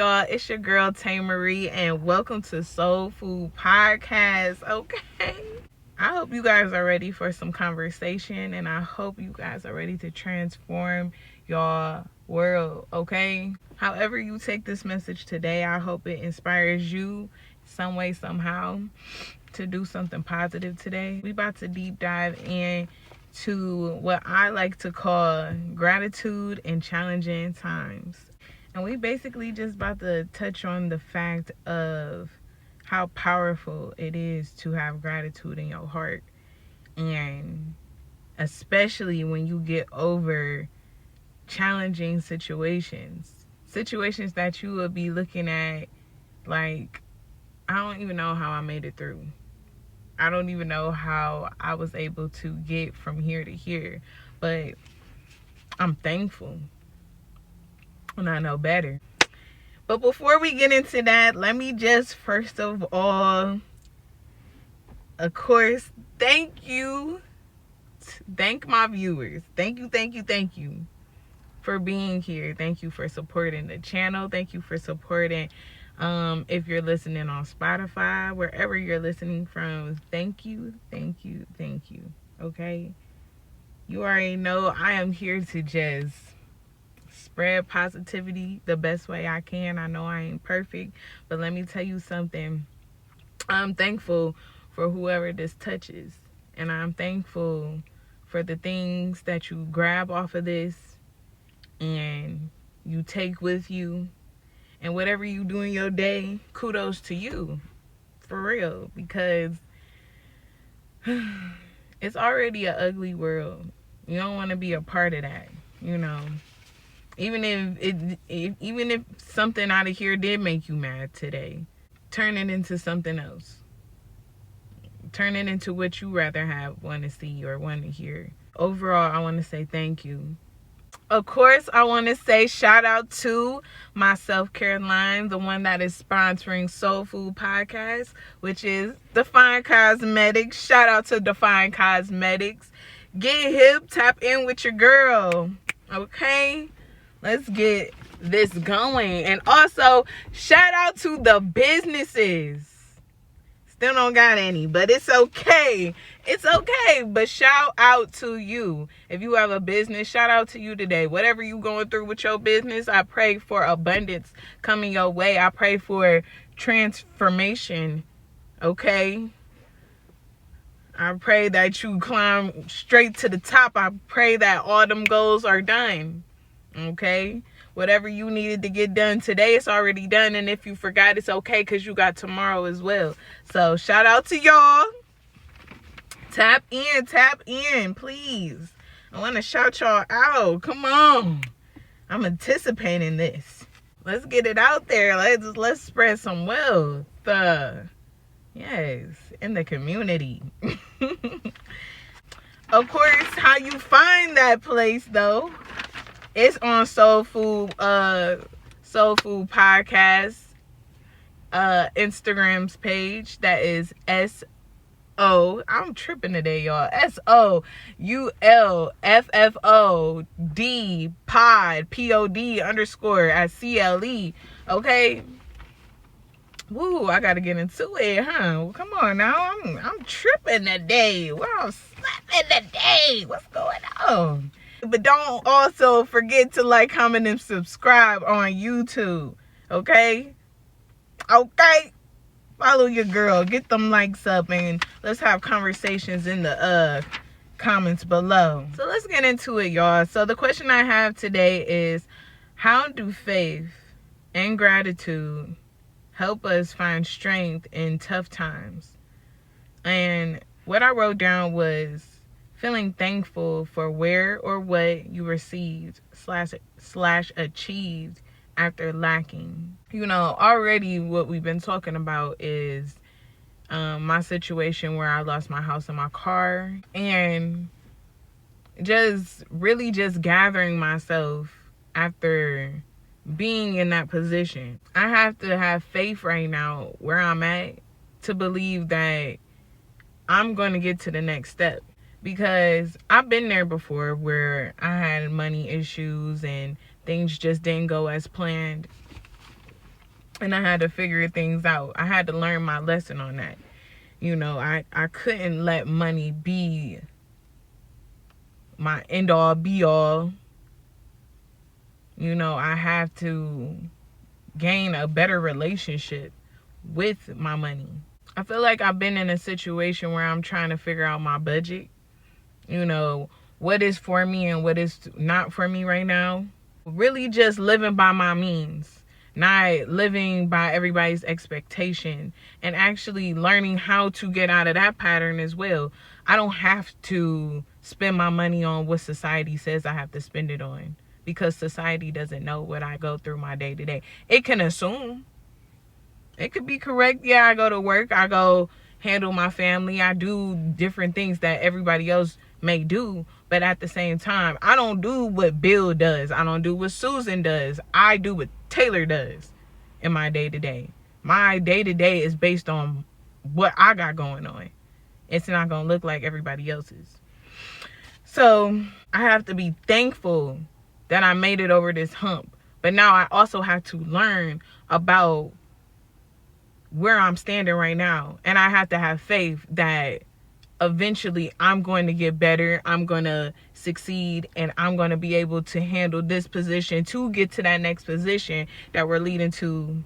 y'all? It's your girl Tay Marie, and welcome to Soul Food Podcast. Okay, I hope you guys are ready for some conversation, and I hope you guys are ready to transform your world. Okay, however you take this message today, I hope it inspires you some way, somehow, to do something positive today. We about to deep dive into what I like to call gratitude in challenging times. And we basically just about to touch on the fact of how powerful it is to have gratitude in your heart. And especially when you get over challenging situations that you will be looking at like, I don't even know how I made it through. I don't even know how I was able to get from here to here. But I'm thankful. And I know better. But before we get into that, let me just first of all, of course, thank my viewers. Thank you for being here. Thank you for supporting the channel. Thank you for supporting if you're listening on Spotify, wherever you're listening from. Thank you. Okay, you already know I am here to just spread positivity the best way I can. I know I ain't perfect, but let me tell you something. I'm thankful for whoever this touches, and I'm thankful for the things that you grab off of this and you take with you, and whatever you do in your day, kudos to you, for real, because it's already an ugly world. You don't want to be a part of that, you know. Even if something out of here did make you mad today, turn it into something else. Turn it into what you rather want to see or want to hear. Overall, I want to say thank you. Of course, I want to say shout out to my self-care line, the one that is sponsoring Soul Food Podcast, which is Define Cosmetics. Shout out to Define Cosmetics. Get hip, tap in with your girl. Okay? Let's get this going. And also, shout out to the businesses. Still don't got any, but it's okay. It's okay, but shout out to you. If you have a business, shout out to you today. Whatever you going through with your business, I pray for abundance coming your way. I pray for transformation, okay? I pray that you climb straight to the top. I pray that all them goals are done, okay? Whatever you needed to get done today, it's already done. And if you forgot, it's okay, because you got tomorrow as well. So shout out to y'all. Tap in, please. I want to shout y'all out. Come on. I'm anticipating this. Let's get it out there. Let's spread some wealth. Yes, in the community. Of course, how you find that place, though, it's on Soul Food Podcast Instagram's page. That is I'm tripping today, y'all. SOULFFOD pod POD_CLE. Okay. Woo, I gotta get into it, huh? Well, come on now. I'm tripping today. Well, I'm slapping today. What's going on? But don't also forget to like, comment, and subscribe on YouTube. Okay? Okay? Follow your girl. Get them likes up, and let's have conversations in the comments below. So let's get into it, y'all. So the question I have today is, how do faith and gratitude help us find strength in tough times? And what I wrote down was feeling thankful for where or what you received slash achieved after lacking. You know, already what we've been talking about is my situation where I lost my house and my car, and just gathering myself after being in that position. I have to have faith right now where I'm at to believe that I'm going to get to the next step, because I've been there before where I had money issues and things just didn't go as planned. And I had to figure things out. I had to learn my lesson on that. You know, I couldn't let money be my end all be all. You know, I have to gain a better relationship with my money. I feel like I've been in a situation where I'm trying to figure out my budget. You know, what is for me and what is not for me right now. Really just living by my means, not living by everybody's expectation, and actually learning how to get out of that pattern as well. I don't have to spend my money on what society says I have to spend it on, because society doesn't know what I go through my day to day. It can assume. It could be correct. Yeah, I go to work. I go handle my family. I do different things that everybody else may do. But at the same time, I don't do what Bill does. I don't do what Susan does. I do what Taylor does in my day-to-day. My day-to-day is based on what I got going on. It's not going to look like everybody else's. So I have to be thankful that I made it over this hump. But now I also have to learn about where I'm standing right now. And I have to have faith that eventually I'm going to get better. I'm going to succeed, and I'm going to be able to handle this position to get to that next position that we're leading to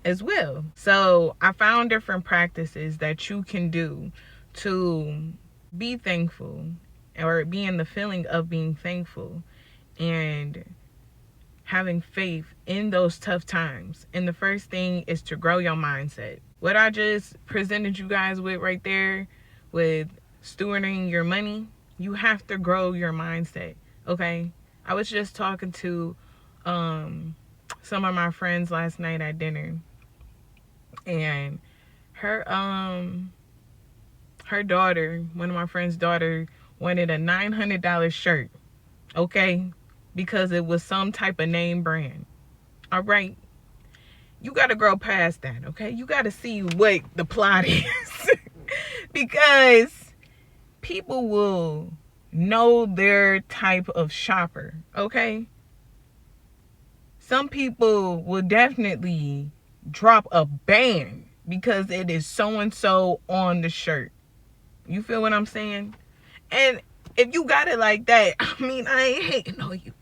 as well. So I found different practices that you can do to be thankful, or be in the feeling of being thankful and having faith in those tough times. And the first thing is to grow your mindset. What I just presented you guys with right there, with stewarding your money, you have to grow your mindset. Okay, I was just talking to some of my friends last night at dinner, and her daughter, one of my friends' daughter, wanted a $900 shirt. Okay, because it was some type of name brand. All right, you got to grow past that. Okay, you got to see what the plot is. Because people will know their type of shopper. Okay, some people will definitely drop a band because it is so and so on the shirt. You feel what I'm saying? And if you got it like that, I mean, I ain't hating on you.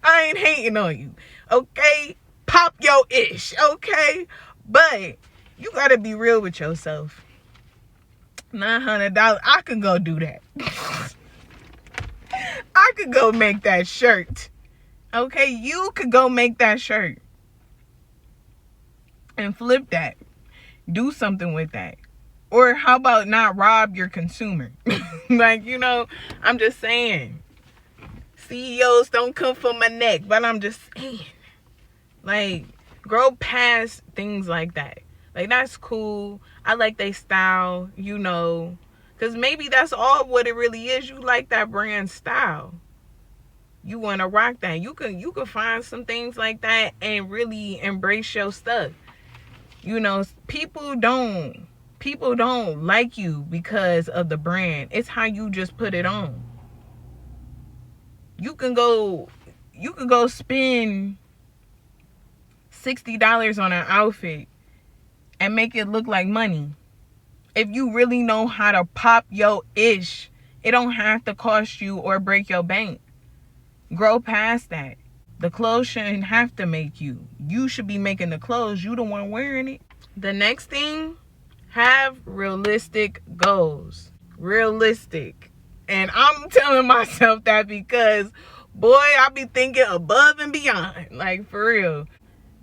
I ain't hating on you. Okay? Pop your ish. Okay? But you got to be real with yourself. $900, I could go do that. I could go make that shirt. Okay? You could go make that shirt and flip that. Do something with that. Or how about not rob your consumer? Like, you know, I'm just saying. CEOs don't come for my neck, but I'm just saying. Like, grow past things like that. Like, that's cool. I like their style, you know. Because maybe that's all what it really is. You like that brand style. You want to rock that. You can find some things like that and really embrace your stuff. You know, people don't like you because of the brand. It's how you just put it on. You can go spend $60 on an outfit and make it look like money. If you really know how to pop your ish, it don't have to cost you or break your bank. Grow past that. The clothes shouldn't have to make you. You should be making the clothes. You the one wearing it. The next thing, have realistic goals. Realistic. And I'm telling myself that because, boy, I be thinking above and beyond. Like, for real.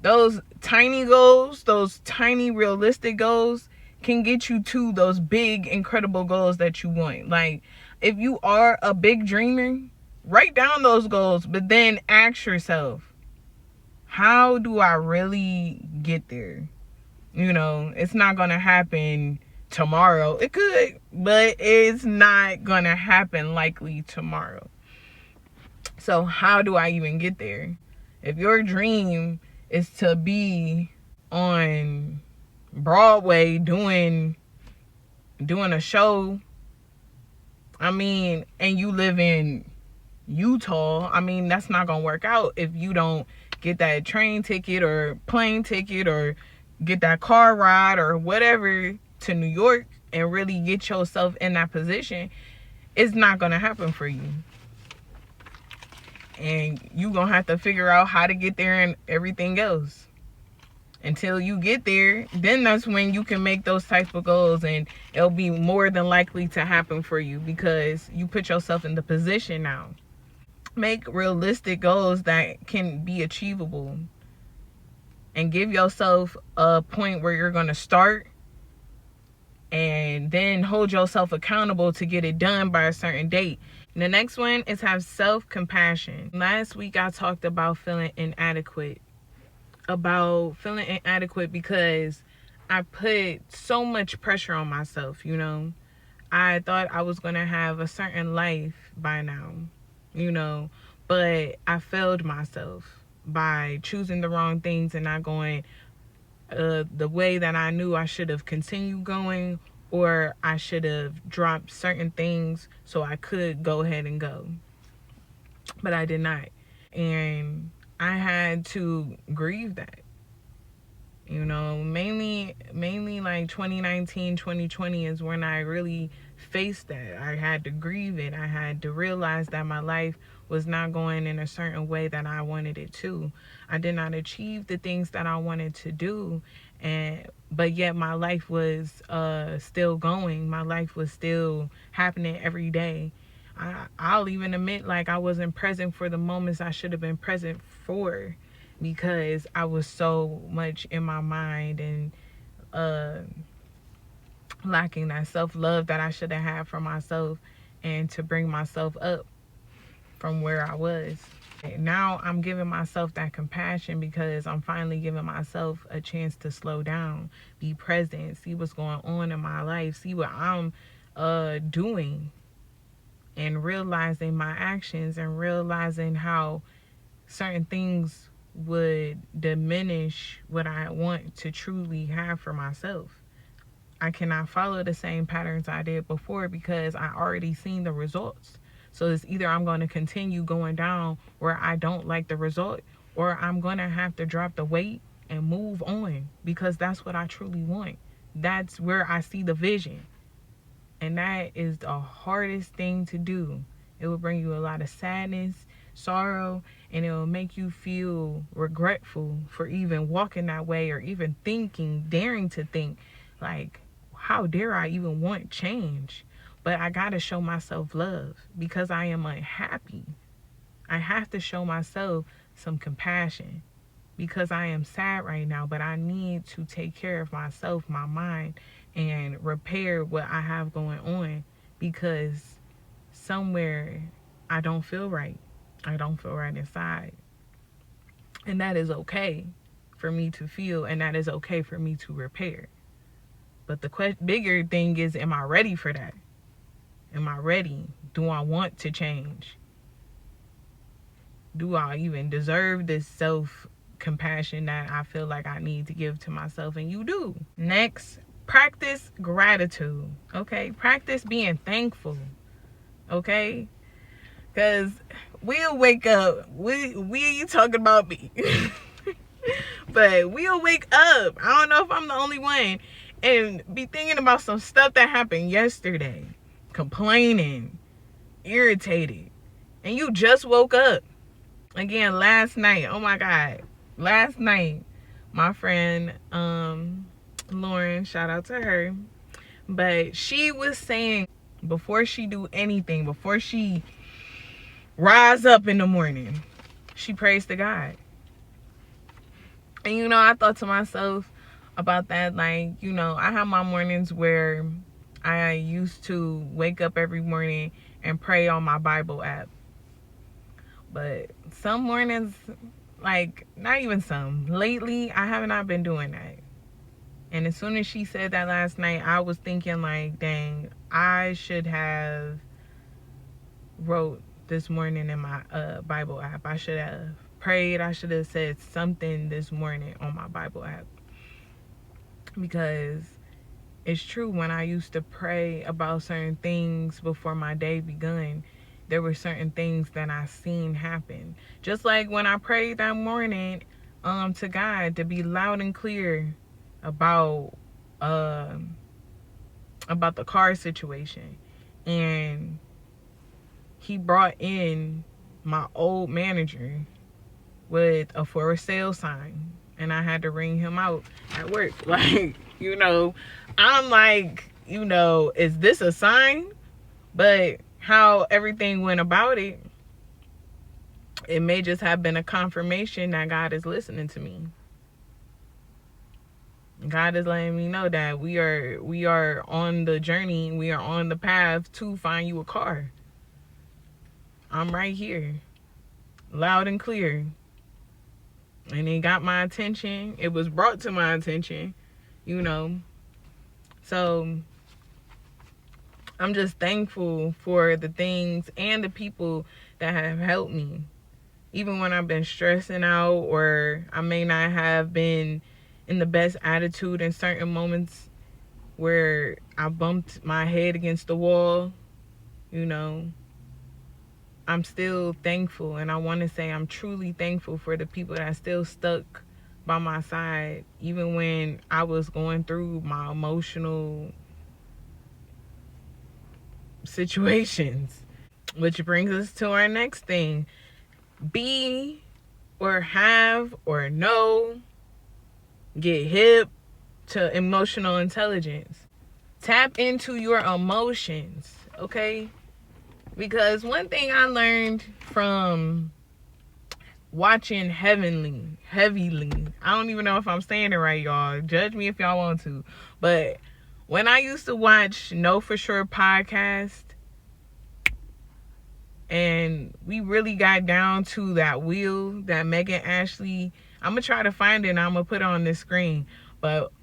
Those tiny goals, those tiny realistic goals can get you to those big, incredible goals that you want. Like, if you are a big dreamer, write down those goals, but then ask yourself, how do I really get there? You know, it's not going to happen tomorrow. It could, but it's not going to happen likely tomorrow. So how do I even get there? If your dream is to be on Broadway doing a show, I mean, and you live in Utah, I mean, that's not going to work out if you don't get that train ticket or plane ticket or get that car ride or whatever to New York and really get yourself in that position, it's not going to happen for you. And you're going to have to figure out how to get there and everything else. Until you get there, then that's when you can make those type of goals, and it'll be more than likely to happen for you because you put yourself in the position now. Make realistic goals that can be achievable and give yourself a point where you're going to start, and then hold yourself accountable to get it done by a certain date. And the next one is have self-compassion. Last week I talked about feeling inadequate. Because I put so much pressure on myself, you know. I thought I was going to have a certain life by now, you know, but I failed myself by choosing the wrong things and not going the way that I knew I should have continued going, or I should have dropped certain things so I could go ahead and go. But I did not. And I had to grieve that. You know, mainly like 2019, 2020 is when I really faced that. I had to grieve it. I had to realize that my life was not going in a certain way that I wanted it to. I did not achieve the things that I wanted to do, but yet my life was still going. My life was still happening every day. I'll even admit, like, I wasn't present for the moments I should have been present for, because I was so much in my mind and lacking that self-love that I should have had for myself, and to bring myself up from where I was. And now I'm giving myself that compassion because I'm finally giving myself a chance to slow down, be present, see what's going on in my life, see what I'm doing, and realizing my actions and realizing how certain things would diminish what I want to truly have for myself. I cannot follow the same patterns I did before because I already seen the results. So it's either I'm going to continue going down where I don't like the result, or I'm going to have to drop the weight and move on, because that's what I truly want. That's where I see the vision. And that is the hardest thing to do. It will bring you a lot of sadness, sorrow, and it will make you feel regretful for even walking that way, or even daring to think, like, how dare I even want change? But I gotta show myself love because I am unhappy. I have to show myself some compassion because I am sad right now, but I need to take care of myself, my mind, and repair what I have going on, because somewhere I don't feel right. I don't feel right inside. And that is okay for me to feel, and that is okay for me to repair. But the bigger thing is, am I ready for that? Am I ready? Do I want to change? Do I even deserve this self-compassion that I feel like I need to give to myself? And you do. Next, practice gratitude. Okay? Practice being thankful. Okay? Because we'll wake up. We talking about me. But we'll wake up. I don't know if I'm the only one. And be thinking about some stuff that happened yesterday. Complaining. Irritated. And you just woke up. Again, last night. Oh my God. Last night, my friend Lauren, shout out to her. But she was saying, before she do anything, before she rise up in the morning, she prays to God. And you know, I thought to myself about that, like, you know, I have my mornings where I used to wake up every morning and pray on my Bible app. But some mornings, like, not even some, lately I have not been doing that. And as soon as she said that last night, I was thinking, like, dang, I should have wrote this morning in my Bible app. I should have prayed. I should have said something this morning on my Bible app. Because it's true, when I used to pray about certain things before my day begun, there were certain things that I seen happen. Just like when I prayed that morning to God to be loud and clear about the car situation, and he brought in my old manager with a for sale sign, and I had to ring him out at work. Like, I'm like, is this a sign? But how everything went about it, it may just have been a confirmation that God is listening to me. God is letting me know that we are on the journey, we are on the path to find you a car. I'm right here, loud and clear. And it got my attention. It was brought to my attention, So I'm just thankful for the things and the people that have helped me. Even when I've been stressing out, or I may not have been in the best attitude in certain moments where I bumped my head against the wall, I'm still thankful. And I want to say I'm truly thankful for the people that still stuck by my side, even when I was going through my emotional situations. Which brings us to our next thing. Be or have or know, get hip to emotional intelligence. Tap into your emotions, okay? Because one thing I learned from watching Heavily, I don't even know if I'm saying it right, y'all. Judge me if y'all want to. But when I used to watch Know For Sure podcast, and we really got down to that wheel that Megan Ashley, I'm going to try to find it and I'm going to put it on this screen. But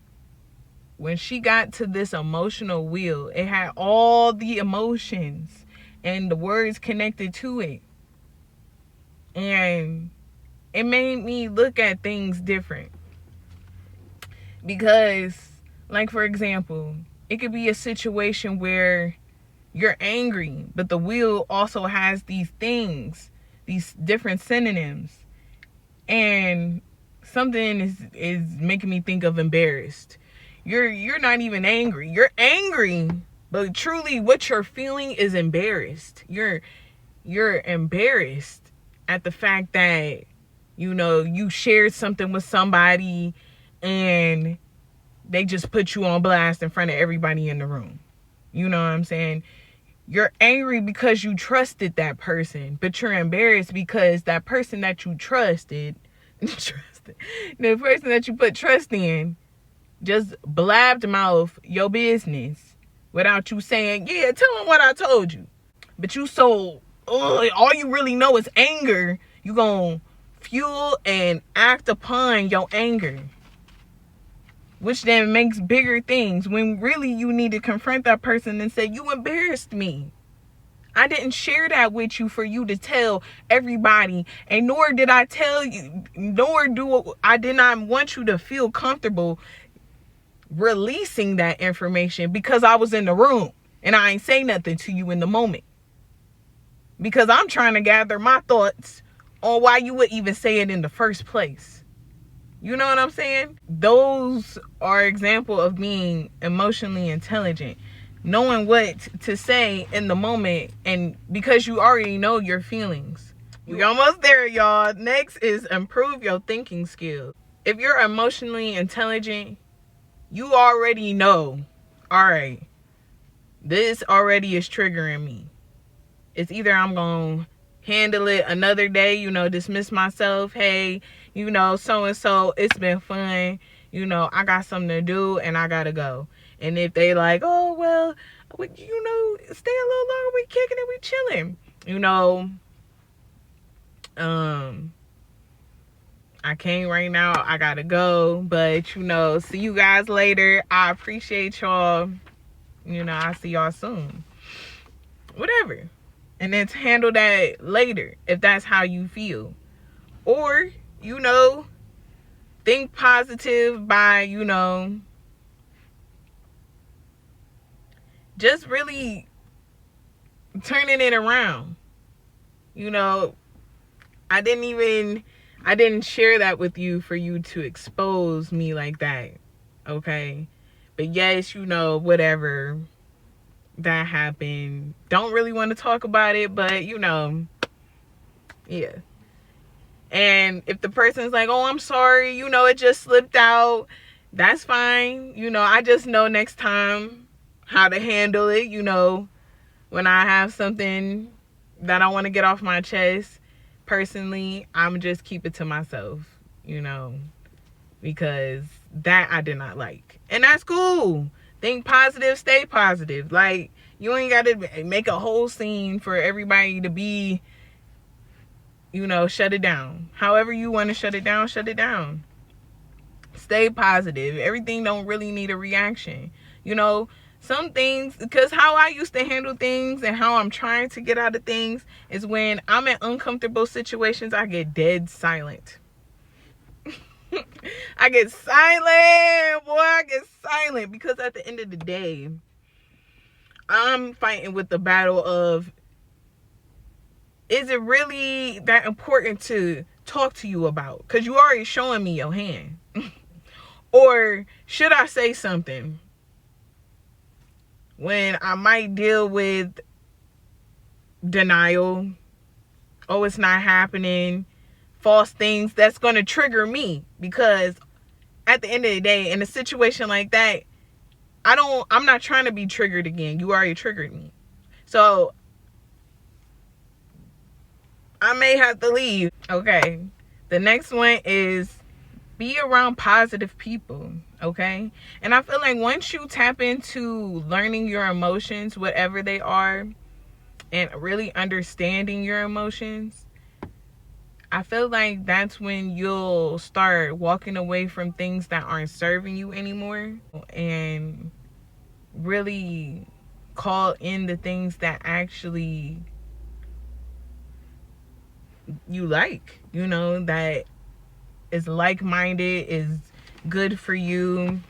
when she got to this emotional wheel, it had all the emotions and the words connected to it. And it made me look at things different. Because, like, for example, it could be a situation where you're angry, but the wheel also has these things, these different synonyms. And something is making me think of embarrassed. You're not even angry. You're angry, but truly what you're feeling is embarrassed. You're embarrassed at the fact that, you shared something with somebody and they just put you on blast in front of everybody in the room. You know what I'm saying? You're angry because you trusted that person, but you're embarrassed because that person that you trusted, the person that you put trust in, just blabbed mouth your business without you saying, yeah, tell them what I told you. But you all you really know is anger. You gonna fuel and act upon your anger, which then makes bigger things, when really you need to confront that person and say, you embarrassed me. I didn't share that with you for you to tell everybody, and nor did I tell you, I did not want you to feel comfortable releasing that information because I was in the room and I ain't say nothing to you in the moment. Because I'm trying to gather my thoughts on why you would even say it in the first place. You know what I'm saying? Those are example of being emotionally intelligent. Knowing what to say in the moment, and because you already know your feelings. We're almost there, y'all. Next is improve your thinking skills. If you're emotionally intelligent, you already know, all right, this already is triggering me. It's either I'm going to handle it another day, dismiss myself. Hey, so-and-so, it's been fun. I got something to do and I got to go. And if they like, oh, well, stay a little longer, we kicking it, we chilling. I can't right now. I got to go. But, see you guys later. I appreciate y'all. I'll see y'all soon. Whatever. And then handle that later if that's how you feel. Or, think positive by, just really turning it around. You know, I didn't share that with you for you to expose me like that. Okay? But yes, whatever, that happened. Don't really want to talk about it, but yeah. And if the person's like, oh, I'm sorry, it just slipped out, that's fine. I just know next time how to handle it. When I have something that I want to get off my chest, personally, I'm just keep it to myself, because that I did not like. And that's cool. Think positive, stay positive. Like, you ain't got to make a whole scene for everybody to be, shut it down. However you want to shut it down, shut it down. Stay positive. Everything don't really need a reaction. Some things, because how I used to handle things and how I'm trying to get out of things is when I'm in uncomfortable situations, I get dead silent. I get silent, boy. I get silent, because at the end of the day, I'm fighting with the battle of, is it really that important to talk to you about? Because you already showing me your hand. Or should I say something when I might deal with denial? Oh, it's not happening. False things that's going to trigger me. Because at the end of the day, in a situation like that, I'm not trying to be triggered again. You already triggered me. So I may have to leave. Okay. The next one is be around positive people. Okay. And I feel like once you tap into learning your emotions, whatever they are, and really understanding your emotions, I feel like that's when you'll start walking away from things that aren't serving you anymore, and really call in the things that actually you like, that is like-minded, is good for you.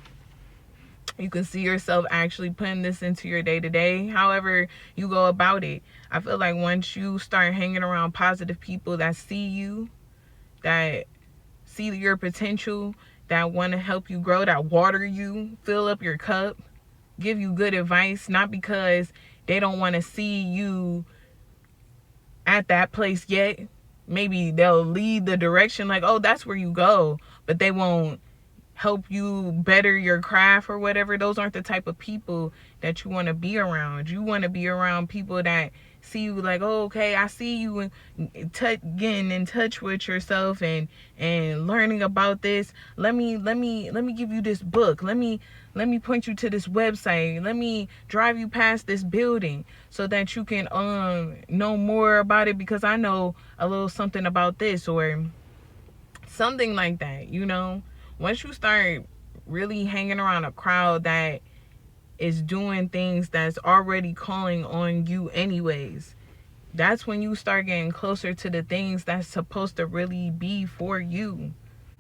You can see yourself actually putting this into your day-to-day, however you go about it. I feel like once you start hanging around positive people that see you, that see your potential, that want to help you grow, that water you, fill up your cup, give you good advice, not because they don't want to see you at that place yet. Maybe they'll lead the direction like, oh, that's where you go, but they won't help you better your craft or whatever. Those aren't the type of people that you want to be around. You want to be around people that see you like, oh, okay, I see you getting in touch with yourself and learning about this. Let me give you this book. Let me point you to this website. Let me drive you past this building so that you can know more about it, because I know a little something about this, or something like that. Once you start really hanging around a crowd that is doing things that's already calling on you anyways, that's when you start getting closer to the things that's supposed to really be for you.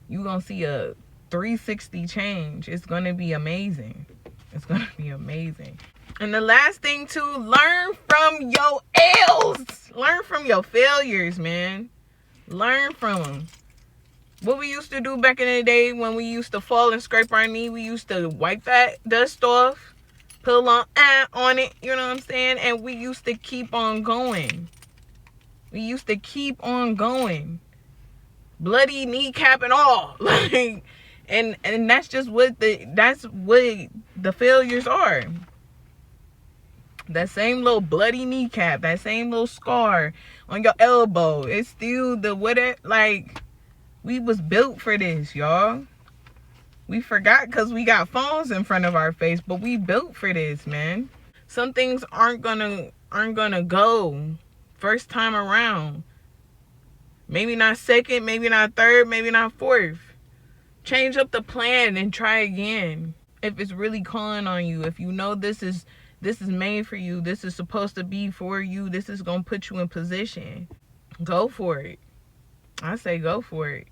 You're going to see a 360 change. It's going to be amazing. It's going to be amazing. And the last thing, too, learn from your L's. Learn from your failures, man. Learn from them. What we used to do back in the day when we used to fall and scrape our knee, we used to wipe that dust off, put a little on it, you know what I'm saying? And we used to keep on going. We used to keep on going. Bloody kneecap and all. Like, and that's just what the failures are. That same little bloody kneecap, that same little scar on your elbow, it's still the whatever, like, we was built for this, y'all. We forgot because we got phones in front of our face, but we built for this, man. Some things aren't gonna go first time around. Maybe not second, maybe not third, maybe not fourth. Change up the plan and try again. If it's really calling on you, if you know this is made for you, this is supposed to be for you, this is gonna put you in position, go for it. I say go for it.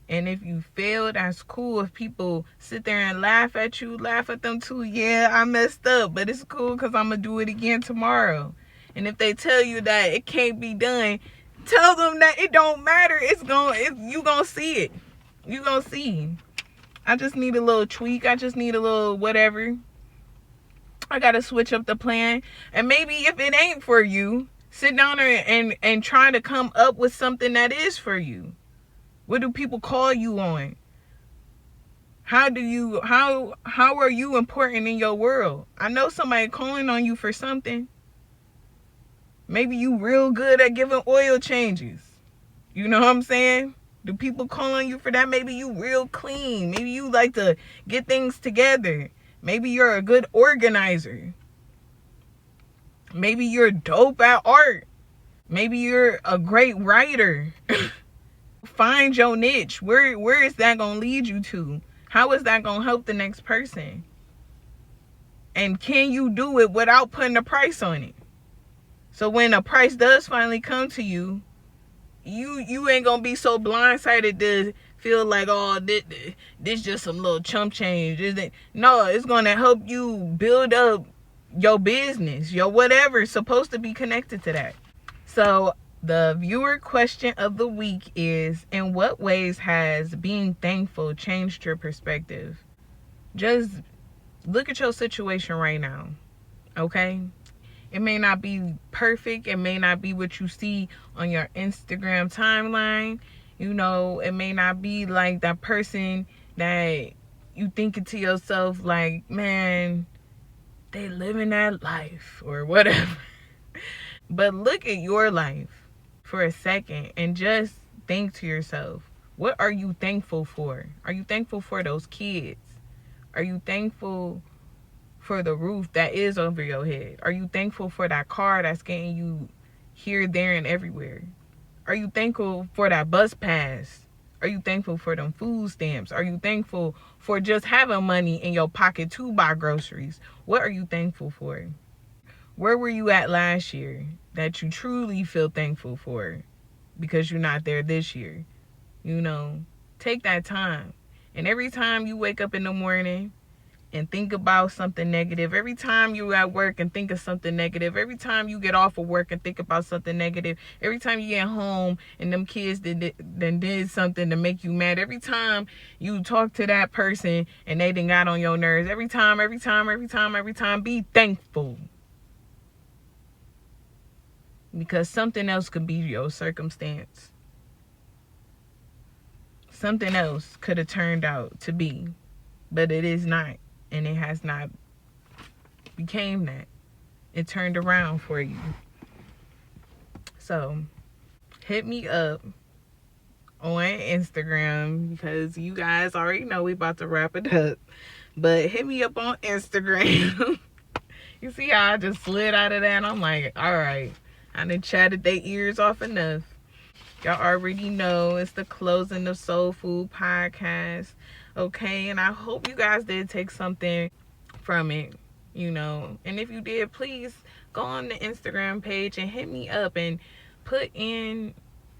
And if you fail, that's cool. If people sit there and laugh at you, laugh at them too. Yeah, I messed up, but it's cool because I'm going to do it again tomorrow. And if they tell you that it can't be done, tell them that it don't matter. You gonna see it. You gonna see. I just need a little tweak. I just need a little whatever. I gotta switch up the plan. And maybe if it ain't for you, sit down and try to come up with something that is for you. What do people call you on? How are you important in your world? I know somebody calling on you for something. Maybe you real good at giving oil changes. You know what I'm saying? Do people call on you for that? Maybe you real clean. Maybe you like to get things together. Maybe you're a good organizer. Maybe you're dope at art. Maybe you're a great writer. Find your niche. Where is that going to lead you to? How is that going to help the next person? And can you do it without putting a price on it? So when a price does finally come to you, you ain't going to be so blindsided to feel like, oh, this just some little chump change. No, it's going to help you build up your business, your whatever is supposed to be connected to that. So the viewer question of the week is, in what ways has being thankful changed your perspective? Just look at your situation right now, okay? It may not be perfect. It may not be what you see on your Instagram timeline. You know, it may not be like that person that you thinking to yourself like, man, they living that life or whatever. But look at your life for a second and just think to yourself, what are you thankful for? Are you thankful for those kids? Are you thankful for the roof that is over your head? Are you thankful for that car that's getting you here, there, and everywhere? Are you thankful for that bus pass? Are you thankful for them food stamps? Are you thankful for just having money in your pocket to buy groceries? What are you thankful for? Where were you at last year that you truly feel thankful for because you're not there this year? You know, take that time. And every time you wake up in the morning and think about something negative, every time you're at work and think of something negative, every time you get off of work and think about something negative, every time you get home and them kids did something to make you mad, every time you talk to that person and they done got on your nerves, every time, be thankful. Because something else could be your circumstance. Something else could have turned out to be, but it is not. And it has not became that. It turned around for you. So hit me up on Instagram, because you guys already know we about to wrap it up. But hit me up on Instagram. You see how I just slid out of that? I'm like, all right, I done chatted their ears off enough. Y'all already know it's the closing of Soul Food Podcast. Okay, and I hope you guys did take something from it, you know. And if you did, please go on the Instagram page and hit me up and put in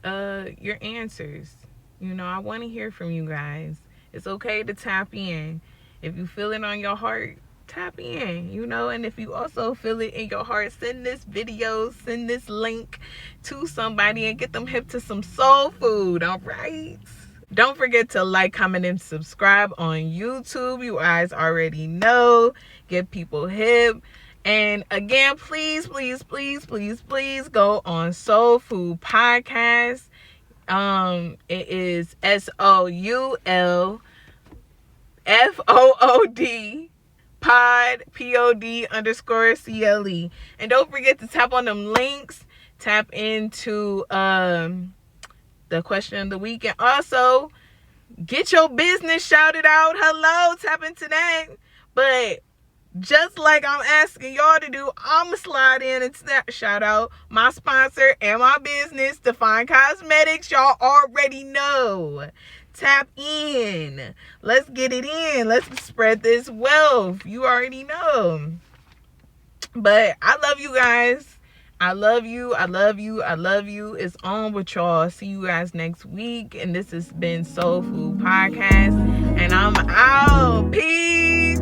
your answers. You know, I want to hear from you guys. It's okay to tap in. If you feel it on your heart, tap in, you know. And if you also feel it in your heart, send this video, send this link to somebody and get them hip to some soul food, all right? Don't forget to like, comment, and subscribe on YouTube. You guys already know. Get people hip. And again, please go on Soul Food Podcast. It is SOULFOOD pod POD_CLE. And don't forget to tap on them links. Tap into the question of the week, and also get your business shouted out. Hello, tap into that. But just like I'm asking y'all to do, I'ma slide in and shout out my sponsor and my business, Define Cosmetics. Y'all already know. Tap in. Let's get it in. Let's spread this wealth. You already know. But I love you guys. I love you. It's on with y'all. See you guys next week. And this has been Soul Food Podcast. And I'm out. Peace.